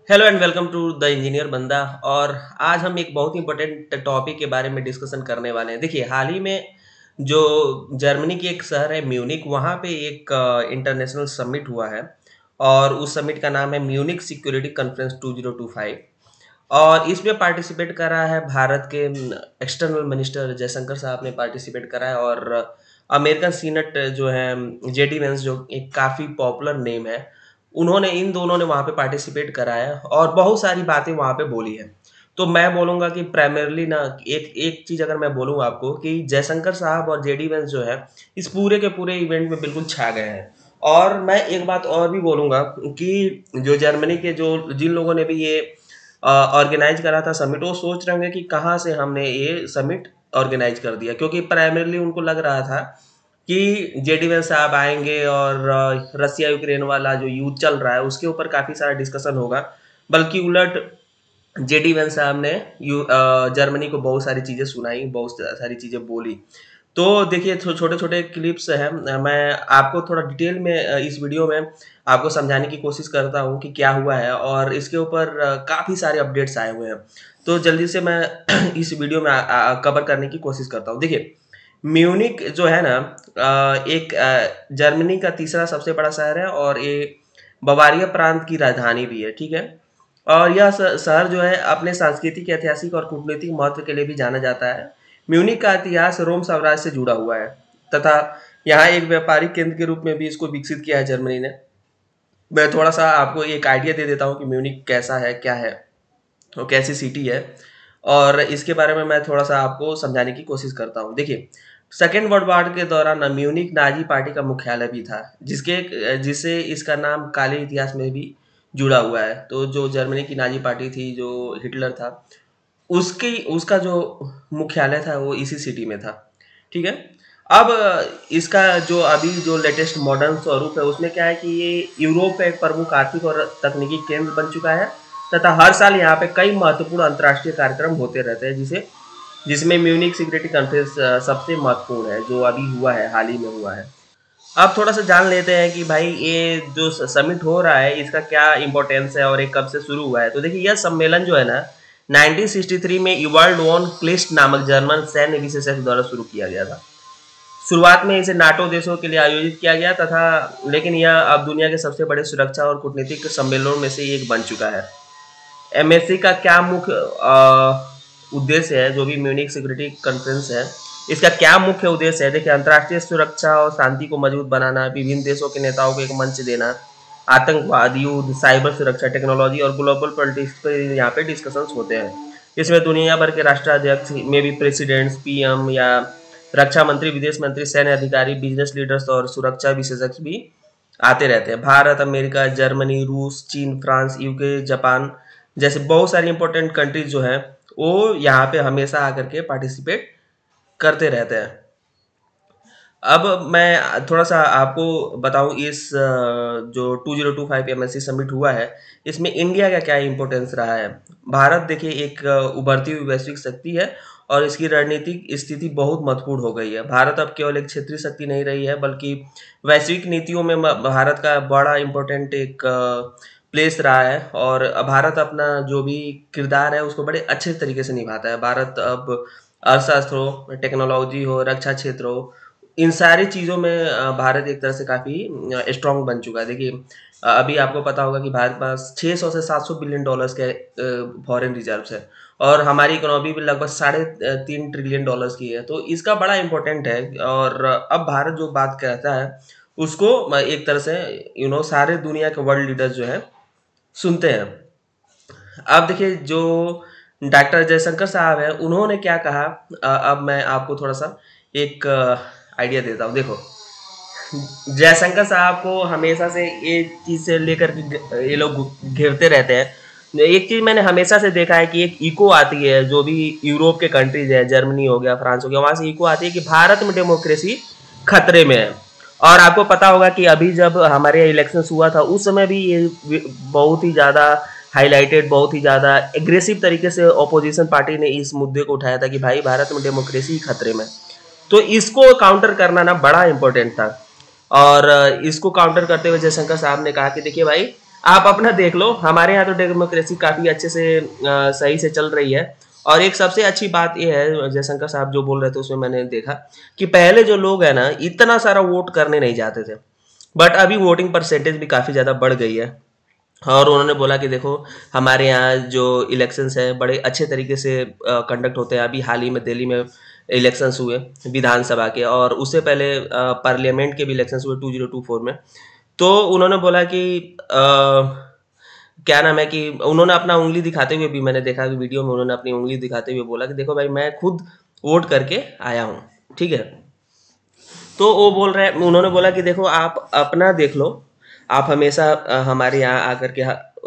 Hello and welcome to the engineer बंदा। और आज हम एक बहुत ही इंपॉर्टेंट टॉपिक के बारे में डिस्कशन करने वाले हैं। देखिए, हाल ही में जो जर्मनी की एक शहर है म्यूनिक, वहाँ पे एक इंटरनेशनल समिट हुआ है और उस समिट का नाम है म्यूनिक सिक्योरिटी कॉन्फ्रेंस 2025। और इसमें पार्टिसिपेट करा है भारत के एक्सटर्नल मिनिस्टर जयशंकर साहब ने पार्टिसिपेट करा है, और अमेरिकन सीनेट जो है जेडी वेंस, जो एक काफ़ी पॉपुलर नेम है, उन्होंने इन दोनों ने वहाँ पे पार्टिसिपेट करा है और बहुत सारी बातें वहाँ पे बोली है। तो मैं बोलूँगा कि प्राइमरली ना, एक एक चीज़ अगर मैं बोलूँ आपको, कि जयशंकर साहब और जेडी वेंस जो है इस पूरे के पूरे इवेंट में बिल्कुल छा गए हैं। और मैं एक बात और भी बोलूँगा कि जो जर्मनी के जो जिन लोगों ने भी ये ऑर्गेनाइज करा था समिट, वो सोच रहे होंगे कि कहाँ से हमने ये समिट ऑर्गेनाइज कर दिया, क्योंकि प्राइमरली उनको लग रहा था कि जेडी वेंस साहब आएंगे और रसिया यूक्रेन वाला जो युद्ध चल रहा है उसके ऊपर काफ़ी सारा डिस्कशन होगा। बल्कि उलट जेडी वेंस साहब ने जर्मनी को बहुत सारी चीज़ें सुनाई, बहुत सारी चीज़ें बोली। तो देखिए, छोटे छोटे क्लिप्स हैं। मैं आपको थोड़ा डिटेल में इस वीडियो में आपको समझाने की कोशिश करता हूँ कि क्या हुआ है, और इसके ऊपर काफ़ी सारे अपडेट्स आए हुए हैं। तो जल्दी से मैं इस वीडियो में कवर करने की कोशिश करता हूँ। देखिए, म्यूनिक जो है ना, एक जर्मनी का तीसरा सबसे बड़ा शहर है और ये बवारिया प्रांत की राजधानी भी है, ठीक है। और यह शहर जो है अपने सांस्कृतिक, ऐतिहासिक और कूटनीतिक महत्व के लिए भी जाना जाता है। म्यूनिक का इतिहास रोम साम्राज्य से जुड़ा हुआ है तथा यहाँ एक व्यापारिक केंद्र के रूप में भी इसको विकसित किया है जर्मनी ने। मैं थोड़ा सा आपको एक आइडिया दे देता हूँ कि म्यूनिक कैसा है, क्या है, वो कैसी सिटी है, और इसके बारे में मैं थोड़ा सा आपको समझाने की कोशिश करता हूँ। देखिए, सेकेंड वर्ल्ड वॉर के दौरान म्यूनिक नाजी पार्टी का मुख्यालय भी था, जिससे इसका नाम काले इतिहास में भी जुड़ा हुआ है। तो जो जर्मनी की नाजी पार्टी थी, जो हिटलर था, उसकी उसका जो मुख्यालय था वो इसी सिटी में था, ठीक है। अब इसका जो अभी जो लेटेस्ट मॉडर्न स्वरूप है उसमें क्या है कि ये यूरोप का एक प्रमुख आर्थिक और तकनीकी केंद्र बन चुका है तथा हर साल यहाँ पे कई महत्वपूर्ण अंतर्राष्ट्रीय कार्यक्रम होते रहते हैं, जिसमें म्यूनिक सिक्योरिटी कॉन्फ्रेंस सबसे महत्वपूर्ण है, जो अभी हुआ है, हाल ही में हुआ है। अब थोड़ा सा जान लेते हैं कि भाई ये जो समिट हो रहा है इसका क्या इम्पोर्टेंस है और ये कब से शुरू हुआ है। तो देखिए, यह सम्मेलन जो है ना 1963 में इवाल्ड वॉन क्लिस्ट नामक जर्मन सैन्य विशेषज्ञ द्वारा शुरू किया गया था। शुरुआत में इसे नाटो देशों के लिए आयोजित किया गया तथा, लेकिन यह अब दुनिया के सबसे बड़े सुरक्षा और कूटनीतिक सम्मेलनों में से एक बन चुका है। एमएससी का क्या मुख्य उद्देश्य है, जो भी म्यूनिक सिक्योरिटी कॉन्फ्रेंस है, इसका क्या मुख्य उद्देश्य है? देखिए, अंतर्राष्ट्रीय सुरक्षा और शांति को मजबूत बनाना, विभिन्न देशों के नेताओं को एक मंच देना, आतंकवाद, युद्ध, साइबर सुरक्षा, टेक्नोलॉजी और ग्लोबल पॉलिटिक्स पर यहाँ पे डिस्कशंस होते हैं। इसमें दुनिया भर के राष्ट्राध्यक्ष में भी प्रेसिडेंट्स, पीएम या रक्षा मंत्री, विदेश मंत्री, सैन्य अधिकारी, बिजनेस लीडर्स और सुरक्षा विशेषज्ञ भी आते रहते हैं। भारत, अमेरिका, जर्मनी, रूस, चीन, फ्रांस, यूके, जापान जैसे बहुत सारी इंपॉर्टेंट कंट्रीज जो हैं वो यहाँ पे हमेशा आकर के पार्टिसिपेट करते रहते हैं। अब मैं थोड़ा सा आपको बताऊं, इस जो 2025 एमएससी समिट हुआ है, इसमें इंडिया का क्या इंपॉर्टेंस रहा है। भारत देखिए एक उभरती हुई वैश्विक शक्ति है और इसकी रणनीतिक स्थिति बहुत महत्वपूर्ण हो गई है। भारत अब केवल एक क्षेत्रीय शक्ति नहीं रही है, बल्कि वैश्विक नीतियों में भारत का बड़ा इंपॉर्टेंट एक प्लेस रहा है, और भारत अपना जो भी किरदार है उसको बड़े अच्छे तरीके से निभाता है। भारत अब अर्थशास्त्र हो, टेक्नोलॉजी हो, रक्षा क्षेत्र हो, इन सारी चीज़ों में भारत एक तरह से काफ़ी स्ट्रांग बन चुका है। देखिए, अभी आपको पता होगा कि भारत के पास 600 से 700 बिलियन डॉलर्स के फॉरेन रिजर्व्स है, और हमारी इकोनॉमी भी लगभग 3.5 ट्रिलियन डॉलर्स की है। तो इसका बड़ा इंपॉर्टेंट है, और अब भारत जो बात कहता है उसको एक तरह से सारे दुनिया के वर्ल्ड लीडर्स जो है सुनते हैं। अब देखिए, जो डॉक्टर जयशंकर साहब हैं उन्होंने क्या कहा, अब मैं आपको थोड़ा सा एक आइडिया देता हूँ। देखो, जयशंकर साहब को हमेशा से ये चीज़ से लेकर के ये लोग घेरते रहते हैं। एक चीज़ मैंने हमेशा से देखा है कि एक इको आती है, जो भी यूरोप के कंट्रीज है, जर्मनी हो गया, फ्रांस हो गया, वहाँ से इको आती है कि भारत में डेमोक्रेसी खतरे में है। और आपको पता होगा कि अभी जब हमारे यहाँ इलेक्शंस हुआ था उस समय भी ये बहुत ही ज़्यादा हाईलाइटेड, बहुत ही ज़्यादा एग्रेसिव तरीके से ऑपोजिशन पार्टी ने इस मुद्दे को उठाया था कि भाई भारत में डेमोक्रेसी खतरे में। तो इसको काउंटर करना ना बड़ा इंपॉर्टेंट था, और इसको काउंटर करते हुए जयशंकर साहब ने कहा कि देखिए भाई, आप अपना देख लो, हमारे यहाँ तो डेमोक्रेसी काफ़ी अच्छे से सही से चल रही है। और एक सबसे अच्छी बात ये है, जयशंकर साहब जो बोल रहे थे उसमें मैंने देखा कि पहले जो लोग हैं ना, इतना सारा वोट करने नहीं जाते थे, बट अभी वोटिंग परसेंटेज भी काफ़ी ज़्यादा बढ़ गई है। और उन्होंने बोला कि देखो, हमारे यहाँ जो इलेक्शंस है बड़े अच्छे तरीके से कंडक्ट होते हैं। अभी हाल ही में दिल्ली में इलेक्शंस हुए विधानसभा के, और उससे पहले पार्लियामेंट के भी इलेक्शंस हुए 2024 में। तो उन्होंने बोला कि क्या नाम है कि उन्होंने अपना उंगली दिखाते हुए भी, मैंने देखा कि वीडियो में उन्होंने अपनी उंगली दिखाते हुए बोला कि देखो भाई, मैं खुद वोट करके आया हूँ, ठीक है। तो वो बोल रहे हैं, उन्होंने बोला कि देखो आप अपना देख लो, आप हमेशा हमारे यहाँ आकर के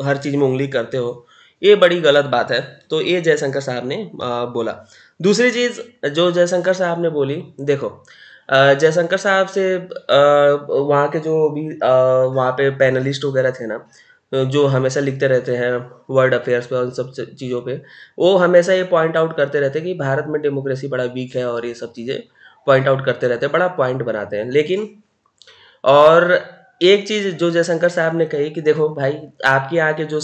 हर चीज़ में उंगली करते हो, ये बड़ी गलत बात है। तो ये जयशंकर साहब ने बोला। दूसरी चीज़ जो जयशंकर साहब ने बोली, देखो जयशंकर साहब से वहाँ के जो भी वहाँ पे पैनलिस्ट वगैरह थे ना, जो हमेशा लिखते रहते हैं वर्ल्ड अफेयर्स पे और उन सब चीज़ों पे, वो हमेशा ये पॉइंट आउट करते रहते हैं कि भारत में डेमोक्रेसी बड़ा वीक है, और ये सब चीज़ें पॉइंट आउट करते रहते हैं, बड़ा पॉइंट बनाते हैं। लेकिन और एक चीज़ जो जयशंकर साहब ने कही कि देखो भाई, आपके यहाँ के जो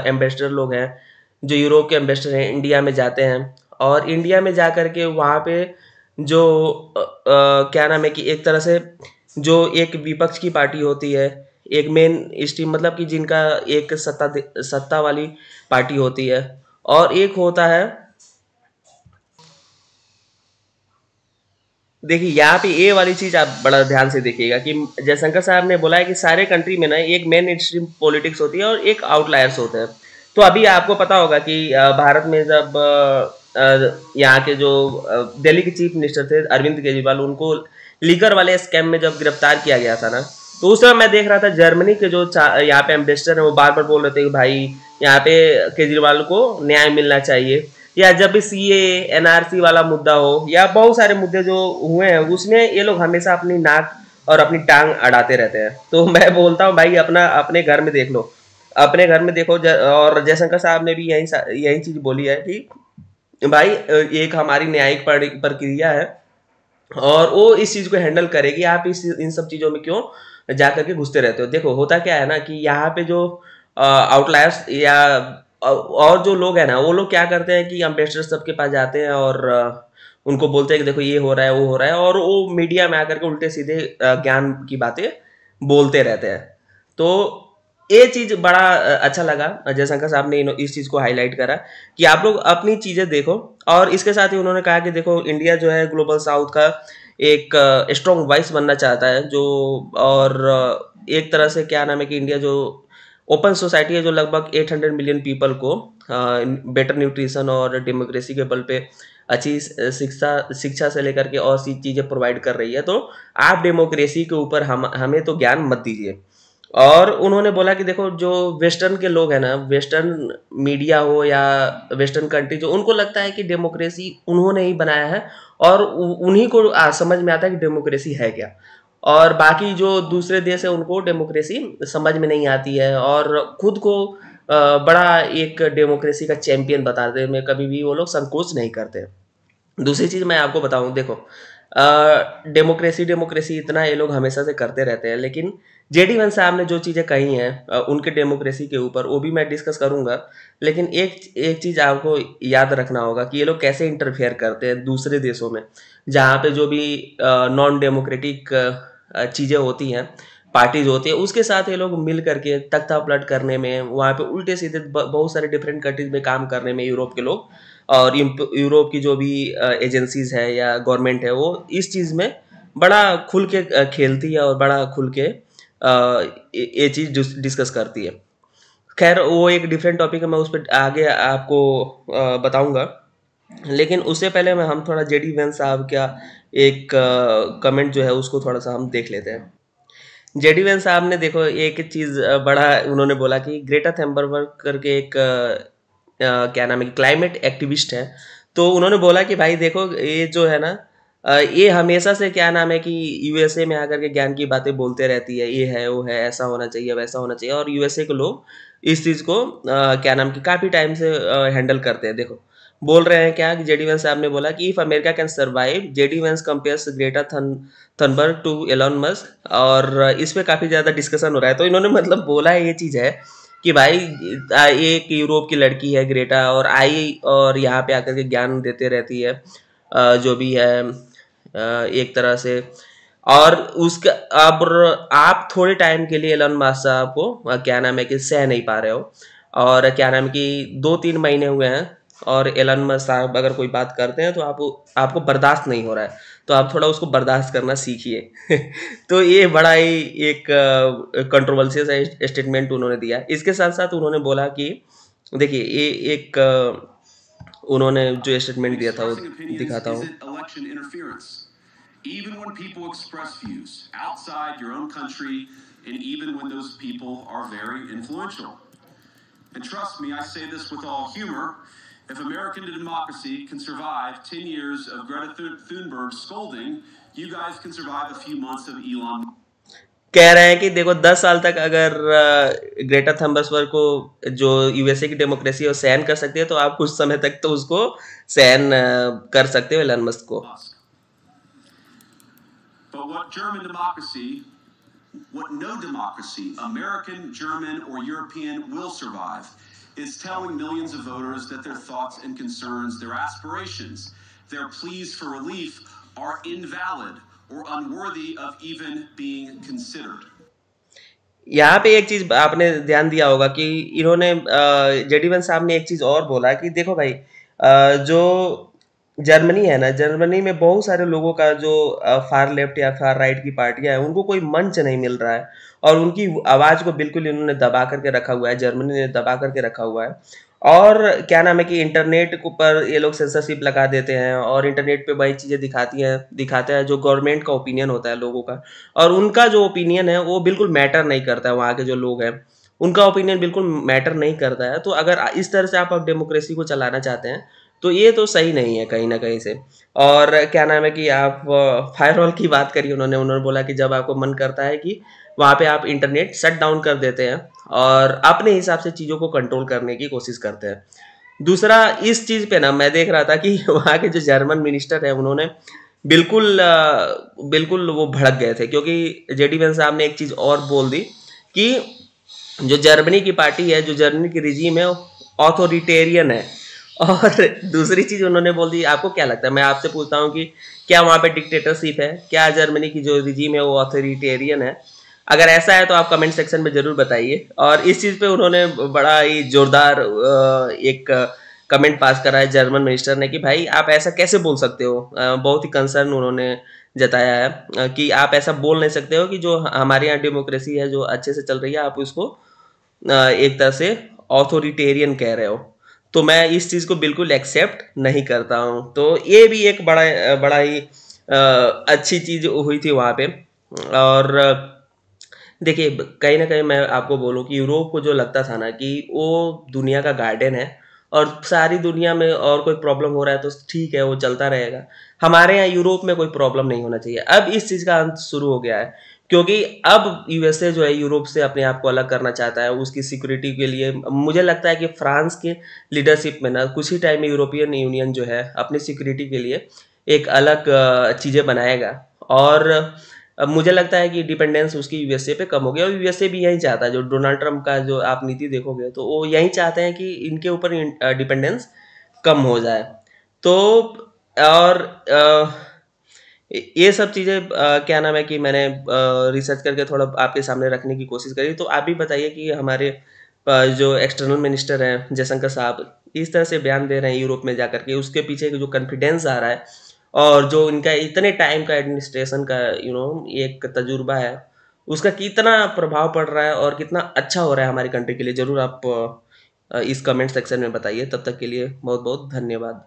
एम्बेसडर लोग हैं, जो यूरोप के एम्बेसडर हैं, इंडिया में जाते हैं, और इंडिया में जा कर के वहाँ पे जो क्या नाम है कि एक तरह से जो एक विपक्ष की पार्टी होती है, एक मेन स्ट्रीम, मतलब कि जिनका एक सत्ता वाली पार्टी होती है, और एक होता है, देखिए यहाँ पे ये वाली चीज आप बड़ा ध्यान से देखिएगा कि जयशंकर साहब ने बोला है कि सारे कंट्री में ना एक मेन स्ट्रीम पॉलिटिक्स होती है और एक आउटलायर्स होते हैं। तो अभी आपको पता होगा कि भारत में जब यहाँ के जो दिल्ली के चीफ मिनिस्टर थे अरविंद केजरीवाल, उनको लीकर वाले स्कैम में जब गिरफ्तार किया गया था ना, तो उस समय मैं देख रहा था जर्मनी के जो यहाँ पे एम्बेसडर है, वो बार बार बोल रहे थे कि भाई यहाँ पे केजरीवाल को न्याय मिलना चाहिए। या जब भी सीए एनआरसी वाला मुद्दा हो, या बहुत सारे मुद्दे जो हुए हैं, उसमें ये लोग हमेशा अपनी नाक और अपनी टांग अड़ाते रहते हैं। तो मैं बोलता हूँ भाई, अपना अपने घर में देख लो, अपने घर में देखो। और जयशंकर साहब ने भी यही चीज बोली है कि भाई एक हमारी न्यायिक प्रक्रिया है, और वो इस चीज को हैंडल करेगी। आप इस इन सब चीजों में क्यों जा करके घुसते रहते हो? देखो होता क्या है ना कि यहाँ पे जो आउटलायर्स या और जो लोग हैं ना, वो लोग क्या करते हैं कि अम्बेसडर सबके पास जाते हैं और उनको बोलते हैं कि देखो ये हो रहा है, वो हो रहा है, और वो मीडिया में आकर के उल्टे सीधे ज्ञान की बातें बोलते रहते हैं। तो ये चीज बड़ा अच्छा लगा, जयशंकर साहब ने इस चीज को हाईलाइट करा कि आप लोग अपनी चीजें देखो। और इसके साथ ही उन्होंने कहा कि देखो, इंडिया जो है ग्लोबल साउथ का एक स्ट्रॉन्ग वॉइस बनना चाहता है, जो और एक तरह से क्या नाम है कि इंडिया जो ओपन सोसाइटी है, जो लगभग 800 मिलियन पीपल को बेटर न्यूट्रिशन और डेमोक्रेसी के बल पे अच्छी शिक्षा शिक्षा से लेकर के और सी चीज़ें प्रोवाइड कर रही है। तो आप डेमोक्रेसी के ऊपर हमें तो ज्ञान मत दीजिए। और उन्होंने बोला कि देखो, जो वेस्टर्न के लोग हैं ना, वेस्टर्न मीडिया हो या वेस्टर्न कंट्री, जो उनको लगता है कि डेमोक्रेसी उन्होंने ही बनाया है, और उन्हीं को समझ में आता है कि डेमोक्रेसी है क्या। और बाकी जो दूसरे देश है, उनको डेमोक्रेसी समझ में नहीं आती है, और खुद को बड़ा एक डेमोक्रेसी का चैंपियन बताते हैं, में कभी भी वो लोग संकोच नहीं करते। दूसरी चीज़ मैं आपको बताऊं, देखो डेमोक्रेसी डेमोक्रेसी इतना ये लोग हमेशा से करते रहते हैं, लेकिन जेडी वंश साहब ने जो चीज़ें कही हैं उनके डेमोक्रेसी के ऊपर, वो भी मैं डिस्कस करूंगा। लेकिन एक एक चीज़ आपको याद रखना होगा कि ये लोग कैसे इंटरफेयर करते हैं दूसरे देशों में, जहाँ पे जो भी नॉन डेमोक्रेटिक चीज़ें होती हैं, पार्टीज होती है, उसके साथ ये लोग मिल करके तख्ता पलट करने में, वहाँ पे उल्टे सीधे बहुत सारे डिफरेंट कंट्रीज में काम करने में, यूरोप के लोग और यूरोप की जो भी एजेंसीज है या गवर्नमेंट है, वो इस चीज़ में बड़ा खुल के खेलती है, और बड़ा खुल के ये चीज़ डिस्कस करती है। खैर वो एक डिफरेंट टॉपिक है, मैं उस पर आगे आपको बताऊंगा। लेकिन उससे पहले मैं हम थोड़ा जेडी वेंस साहब का एक कमेंट जो है उसको थोड़ा सा हम देख लेते हैं। जेडी वेंस साहब ने देखो एक चीज़ बड़ा उन्होंने बोला कि ग्रेटा थैम्बरबर्ग करके एक क्या नाम है, क्लाइमेट एक्टिविस्ट है। तो उन्होंने बोला कि भाई देखो, ये जो है ना ये हमेशा से क्या नाम है कि यूएसए में आकर के ज्ञान की बातें बोलते रहती है, ये है वो है, ऐसा होना चाहिए वैसा होना चाहिए, और यूएसए के लोग इस चीज़ को क्या नाम की काफ़ी टाइम से हैंडल करते हैं। देखो बोल रहे हैं क्या कि जेडी वेंस साहब ने बोला कि if America can survive, JD Vance compares Greta Thunberg to Elon Musk, और इस पे काफी ज्यादा डिस्कशन हो रहा है। तो इन्होंने मतलब बोला है, ये चीज है कि भाई एक यूरोप की लड़की है ग्रेटा, और आई और यहाँ पे आकर के ज्ञान देते रहती है, जो भी है एक तरह से। और उसका अब आप थोड़े टाइम के लिए एलन मस्क साहब को क्या नाम है कि सह नहीं पा रहे हो, और क्या नाम है कि 2-3 महीने हुए हैं, और एलन मस्क साहब अगर कोई बात करते हैं तो आपको बर्दाश्त नहीं हो रहा है, तो आप थोड़ा उसको बर्दाश्त करना सीखिए। तो ये बड़ा ही एक कंट्रोवर्शियल स्टेटमेंट उन्होंने दिया। इसके साथ साथ उन्होंने बोला कि देखिए ये एक उन्होंने जो स्टेटमेंट दिया था वो दिखाता हूँ। Even when people express views outside your own country, and even when those people are very influential. And trust me, I say this with all humor, if American democracy can survive 10 years of Greta Thunberg scolding, you guys can survive a few months of Elon. कह रहे हैं कि देखो 10 साल तक अगर Greta थंबर्सबर्ग को जो यूएसए की डेमोक्रेसी है वो सहन कर सकती है, तो आप कुछ समय तक तो उसको सहन कर सकते हो एलन मस्क को। But what no democracy, American, German, or European, will survive is telling millions of voters that their thoughts and concerns, their aspirations, their pleas for relief are invalid or unworthy of even being considered. यहाँ पे एक चीज आपने ध्यान दिया होगा कि इन्होंने जेडी वंस साहब ने एक चीज और बोला कि देखो भाई, जो जर्मनी है ना, जर्मनी में बहुत सारे लोगों का जो फार लेफ्ट या फार राइट की पार्टियां हैं, उनको कोई मंच नहीं मिल रहा है, और उनकी आवाज को बिल्कुल इन्होंने दबा करके रखा हुआ है, जर्मनी ने दबा करके रखा हुआ है। और क्या नाम है कि इंटरनेट पर ये लोग सेंसरशिप लगा देते हैं, और इंटरनेट पे वही चीजें दिखाते हैं जो गवर्नमेंट का ओपिनियन होता है लोगों का, और उनका जो ओपिनियन है वो बिल्कुल मैटर नहीं करता है। वहाँ के जो लोग हैं उनका ओपिनियन बिल्कुल मैटर नहीं करता है। तो अगर इस तरह से आप डेमोक्रेसी को चलाना चाहते हैं तो ये तो सही नहीं है कहीं ना कहीं से। और क्या नाम है कि आप फायरवॉल की बात करिए, उन्होंने बोला कि जब आपको मन करता है कि वहाँ पे आप इंटरनेट शट डाउन कर देते हैं और अपने हिसाब से चीज़ों को कंट्रोल करने की कोशिश करते हैं। दूसरा, इस चीज़ पे ना मैं देख रहा था कि वहाँ के जो जर्मन मिनिस्टर है उन्होंने बिल्कुल वो भड़क गए थे, क्योंकि जेडी वेंस साहब ने एक चीज़ और बोल दी कि जो जर्मनी की पार्टी है, जो जर्मनी की रिजीम है, ऑथोरिटेरियन है। और दूसरी चीज उन्होंने बोल दी, आपको क्या लगता है, मैं आपसे पूछता हूँ कि क्या वहाँ पे डिक्टेटरशिप है, क्या जर्मनी की जो रिजीम है वो ऑथोरिटेरियन है? अगर ऐसा है तो आप कमेंट सेक्शन में जरूर बताइए। और इस चीज पे उन्होंने बड़ा ही जोरदार एक कमेंट पास करा है जर्मन मिनिस्टर ने कि भाई आप ऐसा कैसे बोल सकते हो। बहुत ही कंसर्न उन्होंने जताया है कि आप ऐसा बोल नहीं सकते हो कि जो हमारे यहाँ डेमोक्रेसी है जो अच्छे से चल रही है, आप उसको एक तरह से ऑथोरिटेरियन कह रहे हो। तो मैं इस चीज़ को बिल्कुल एक्सेप्ट नहीं करता हूँ। तो ये भी एक बड़ा ही अच्छी चीज़ हुई थी वहाँ पे। और देखिए, कहीं ना कहीं मैं आपको बोलूँ कि यूरोप को जो लगता था ना कि वो दुनिया का गार्डन है, और सारी दुनिया में और कोई प्रॉब्लम हो रहा है तो ठीक है, वो चलता रहेगा। हमारे यहाँ यूरोप में कोई प्रॉब्लम नहीं होना चाहिए। अब इस चीज़ का अंत शुरू हो गया है, क्योंकि अब यूएसए जो है यूरोप से अपने आप को अलग करना चाहता है। उसकी सिक्योरिटी के लिए मुझे लगता है कि फ्रांस के लीडरशिप में ना कुछ ही टाइम में यूरोपियन यूनियन जो है अपनी सिक्योरिटी के लिए एक अलग चीज़ें बनाएगा। और अब मुझे लगता है कि डिपेंडेंस उसकी यूएसए पे कम हो गया, और यूएसए भी यही चाहता है। जो डोनाल्ड ट्रंप का जो आप नीति देखोगे तो वो यही चाहते हैं कि इनके ऊपर डिपेंडेंस कम हो जाए। तो और ये सब चीज़ें क्या नाम है कि मैंने रिसर्च करके थोड़ा आपके सामने रखने की कोशिश करी। तो आप भी बताइए कि हमारे जो एक्सटर्नल मिनिस्टर हैं जयशंकर साहब इस तरह से बयान दे रहे हैं यूरोप में जाकर के, उसके पीछे जो कॉन्फिडेंस आ रहा है और जो इनका इतने टाइम का एडमिनिस्ट्रेशन का एक तजुर्बा है, उसका कितना प्रभाव पड़ रहा है और कितना अच्छा हो रहा है हमारी कंट्री के लिए, ज़रूर आप इस कमेंट सेक्शन में बताइए। तब तक के लिए बहुत बहुत धन्यवाद।